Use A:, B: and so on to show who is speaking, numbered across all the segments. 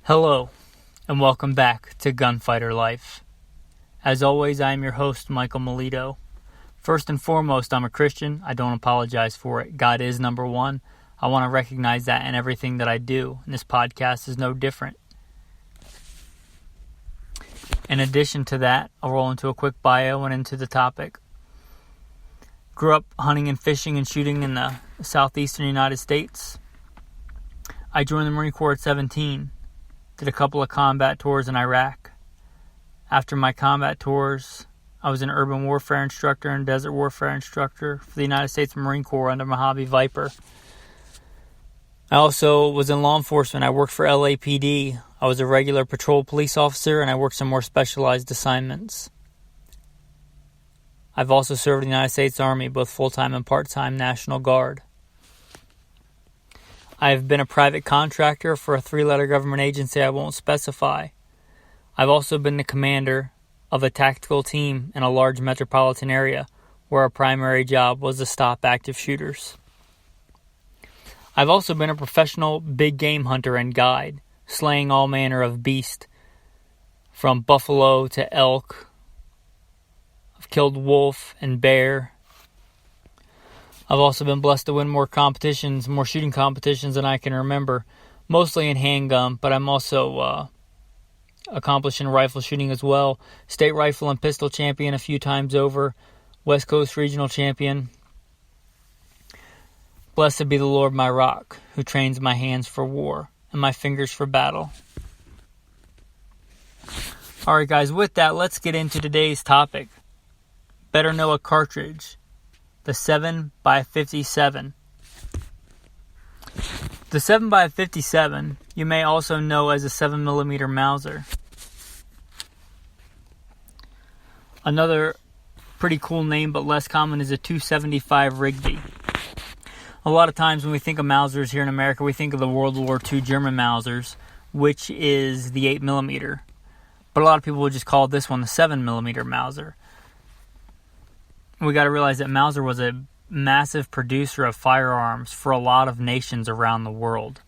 A: Hello, and welcome back to Gunfighter Life. As always, I am your host, Michael Melito. First and foremost, I'm a Christian. I don't apologize for it. God is number one. I want to recognize that in everything that I do, and this podcast is no different. In addition to that, I'll roll into a quick bio and into the topic. Grew up hunting and fishing and shooting in the southeastern United States. I joined the Marine Corps at 17. Did a couple of combat tours in Iraq. After my combat tours, I was an urban warfare instructor and desert warfare instructor for the United States Marine Corps under Mojave Viper. I also was in law enforcement. I worked for LAPD. I was a regular patrol police officer, and I worked some more specialized assignments. I've also served in the United States Army, both full-time and part-time National Guard. I have been a private contractor for a 3-letter government agency I won't specify. I've also been the commander of a tactical team in a large metropolitan area where our primary job was to stop active shooters. I've also been a professional big game hunter and guide, slaying all manner of beast, from buffalo to elk. I've killed wolf and bear. I've also been blessed to win more shooting competitions than I can remember, mostly in handgun, but I'm also accomplished in rifle shooting as well. State rifle and pistol champion a few times over, West Coast regional champion. Blessed be the Lord my rock, who trains my hands for war and my fingers for battle. Alright guys, with that, let's get into today's topic. Better know a cartridge. The 7x57. The 7x57 you may also know as a 7mm Mauser. Another pretty cool name but less common is a 275 Rigby. A lot of times when we think of Mausers here in America, we think of the World War II German Mausers, which is the 8mm. But a lot of people would just call this one the 7mm Mauser. We got to realize that Mauser was a massive producer of firearms for a lot of nations around the world.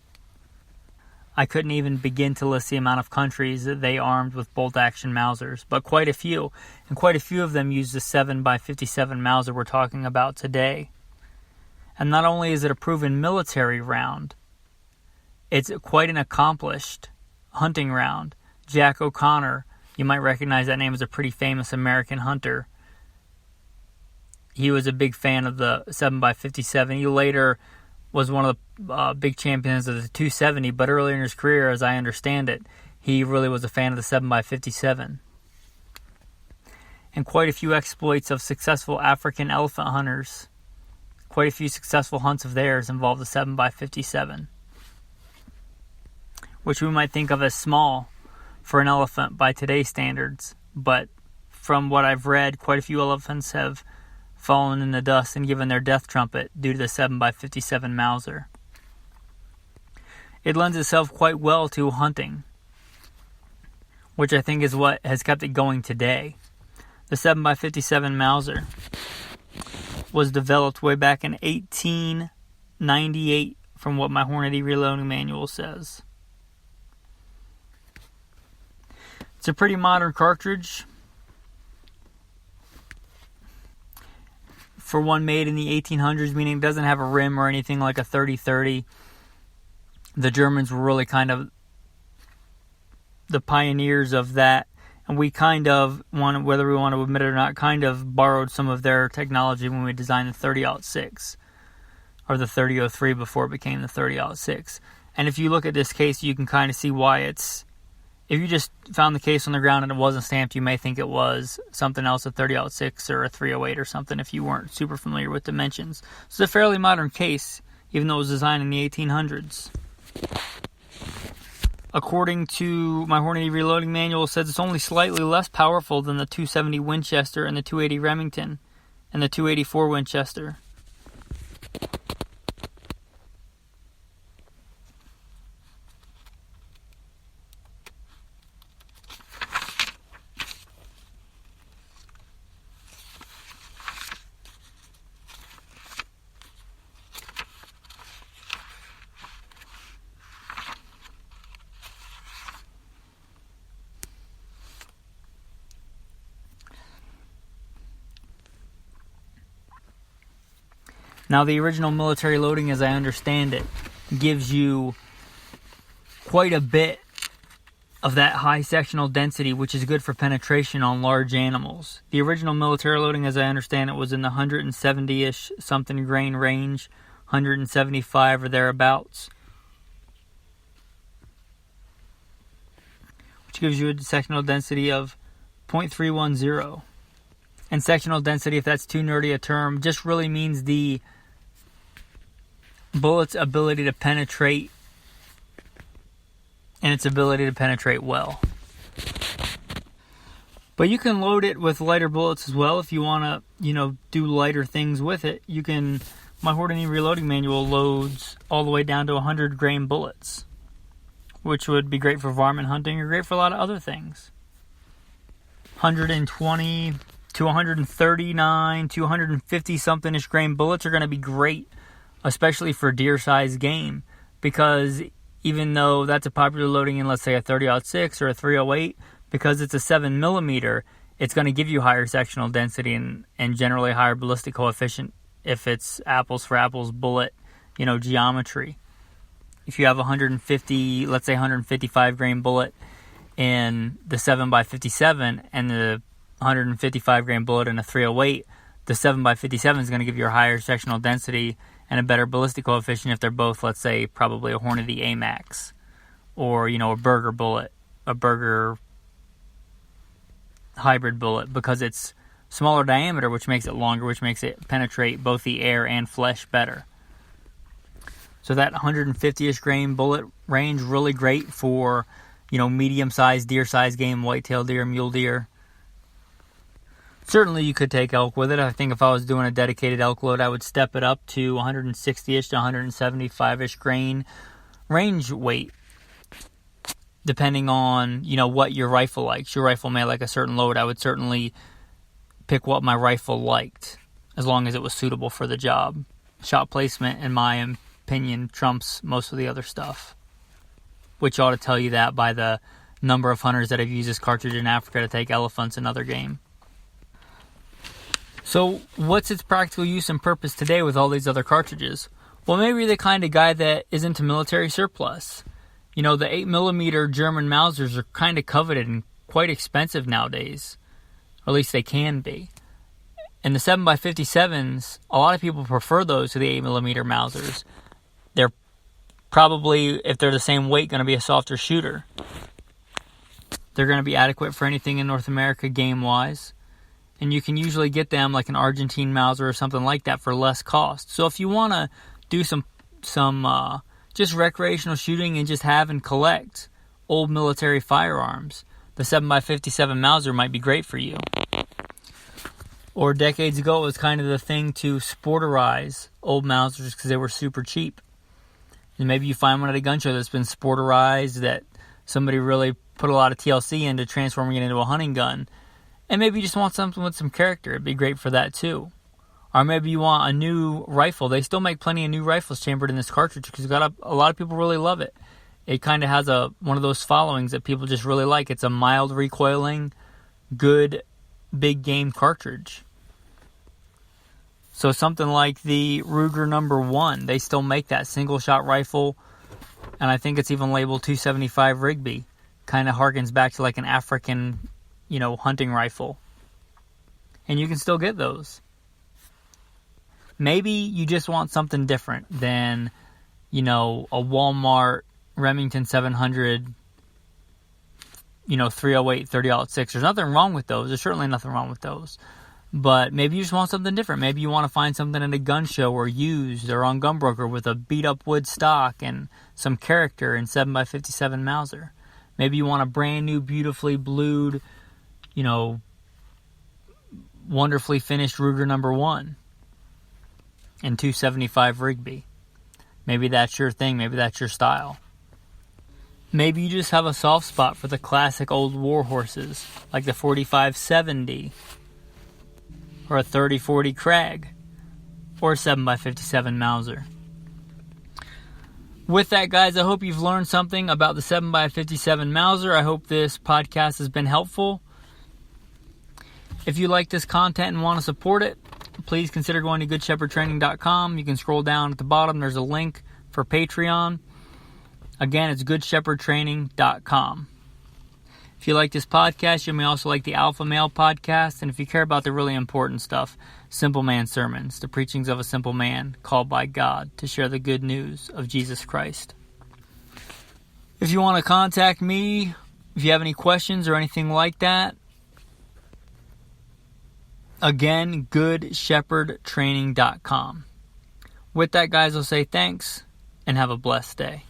A: I couldn't even begin to list the amount of countries that they armed with bolt-action Mausers, but quite a few. And quite a few of them used the 7x57 Mauser we're talking about today. And not only is it a proven military round, it's quite an accomplished hunting round. Jack O'Connor, you might recognize that name as a pretty famous American hunter. He was a big fan of the 7x57. He later was one of the big champions of the 270, but earlier in his career, as I understand it, he really was a fan of the 7x57. And quite a few exploits of successful African elephant hunters, quite a few successful hunts of theirs involve the 7x57, which we might think of as small for an elephant by today's standards, but from what I've read, quite a few elephants have fallen in the dust and given their death trumpet due to the 7x57 Mauser. It lends itself quite well to hunting, which I think is what has kept it going today. The 7x57 Mauser was developed way back in 1898 from what my Hornady reloading manual says. It's a pretty modern cartridge. For one made in the 1800s, meaning it doesn't have a rim or anything like a 30-30. The Germans were really kind of the pioneers of that, and we kind of, whether we want to admit it or not, kind of borrowed some of their technology when we designed the 30-06, or the 30-03 before it became the 30-06. And if you look at this case, you can kind of see why it's, if you just found the case on the ground and it wasn't stamped, you may think it was something else, a 30-06 or a 308 or something, if you weren't super familiar with dimensions. So it's a fairly modern case, even though it was designed in the 1800s. According to my Hornady reloading manual, it says it's only slightly less powerful than the 270 Winchester and the 280 Remington and the 284 Winchester. Now, the original military loading, as I understand it, gives you quite a bit of that high sectional density, which is good for penetration on large animals. The original military loading, as I understand it, was in the 170-ish something grain range, 175 or thereabouts, which gives you a sectional density of 0.310. And sectional density, if that's too nerdy a term, just really means the bullet's ability to penetrate and its ability to penetrate well. But you can load it with lighter bullets as well if you want to, do lighter things with it. You can. My Hordini reloading manual loads all the way down to 100 grain bullets, which would be great for varmint hunting or great for a lot of other things. 120 to 139 to 150 something-ish grain bullets are going to be great, especially for deer-sized game, because even though that's a popular loading in, let's say, a 30-06 or a 308, because it's a 7mm, it's going to give you higher sectional density and generally higher ballistic coefficient if it's apples for apples bullet, geometry. If you have 150, let's say 155 grain bullet in the 7x57 and the 155 grain bullet in a 308, the 7x57 is going to give you a higher sectional density and a better ballistic coefficient if they're both, let's say, probably a Hornady AMAX or, a Burger bullet, a Burger hybrid bullet, because it's smaller diameter, which makes it longer, which makes it penetrate both the air and flesh better. So that 150-ish grain bullet range, really great for, medium-sized, deer-sized game, whitetail deer, mule deer. Certainly you could take elk with it. I think if I was doing a dedicated elk load, I would step it up to 160-ish to 175-ish grain range weight, depending on, what your rifle likes. Your rifle may like a certain load. I would certainly pick what my rifle liked, as long as it was suitable for the job. Shot placement, in my opinion, trumps most of the other stuff, which ought to tell you that by the number of hunters that have used this cartridge in Africa to take elephants and other game. So what's its practical use and purpose today with all these other cartridges? Well, maybe you're the kind of guy that is into military surplus. The 8mm German Mausers are kind of coveted and quite expensive nowadays. Or at least they can be. And the 7x57s, a lot of people prefer those to the 8mm Mausers. They're probably, if they're the same weight, going to be a softer shooter. They're going to be adequate for anything in North America game-wise. And you can usually get them like an Argentine Mauser or something like that for less cost. So if you want to do some just recreational shooting and just have and collect old military firearms, the 7x57 Mauser might be great for you. Or decades ago, it was kind of the thing to sporterize old Mausers because they were super cheap. And maybe you find one at a gun show that's been sporterized, that somebody really put a lot of TLC into transforming it into a hunting gun. And maybe you just want something with some character. It'd be great for that too. Or maybe you want a new rifle. They still make plenty of new rifles chambered in this cartridge because a lot of people really love it. It kind of has one of those followings that people just really like. It's a mild recoiling, good, big game cartridge. So something like the Ruger number 1, they still make that single shot rifle, and I think it's even labeled 275 Rigby. Kind of harkens back to like an African, hunting rifle. And you can still get those. Maybe you just want something different than, a Walmart Remington 700, 308, 30-06. There's nothing wrong with those. There's certainly nothing wrong with those. But maybe you just want something different. Maybe you want to find something at a gun show or used or on Gunbroker with a beat-up wood stock and some character in 7x57 Mauser. Maybe you want a brand new, beautifully blued, wonderfully finished Ruger number 1 and 275 Rigby. Maybe that's your thing. Maybe that's your style. Maybe you just have a soft spot for the classic old war horses, like the 4570 or a 3040 Krag or a 7x57 Mauser. With that, guys, I hope you've learned something about the 7x57 Mauser. I hope this podcast has been helpful. If you like this content and want to support it, please consider going to goodshepherdtraining.com. You can scroll down at the bottom. There's a link for Patreon. Again, it's goodshepherdtraining.com. If you like this podcast, you may also like the Alpha Male podcast. And if you care about the really important stuff, Simple Man Sermons, the preachings of a simple man called by God to share the good news of Jesus Christ. If you want to contact me, if you have any questions or anything like that, again, goodshepherdtraining.com. With that, guys, I'll say thanks and have a blessed day.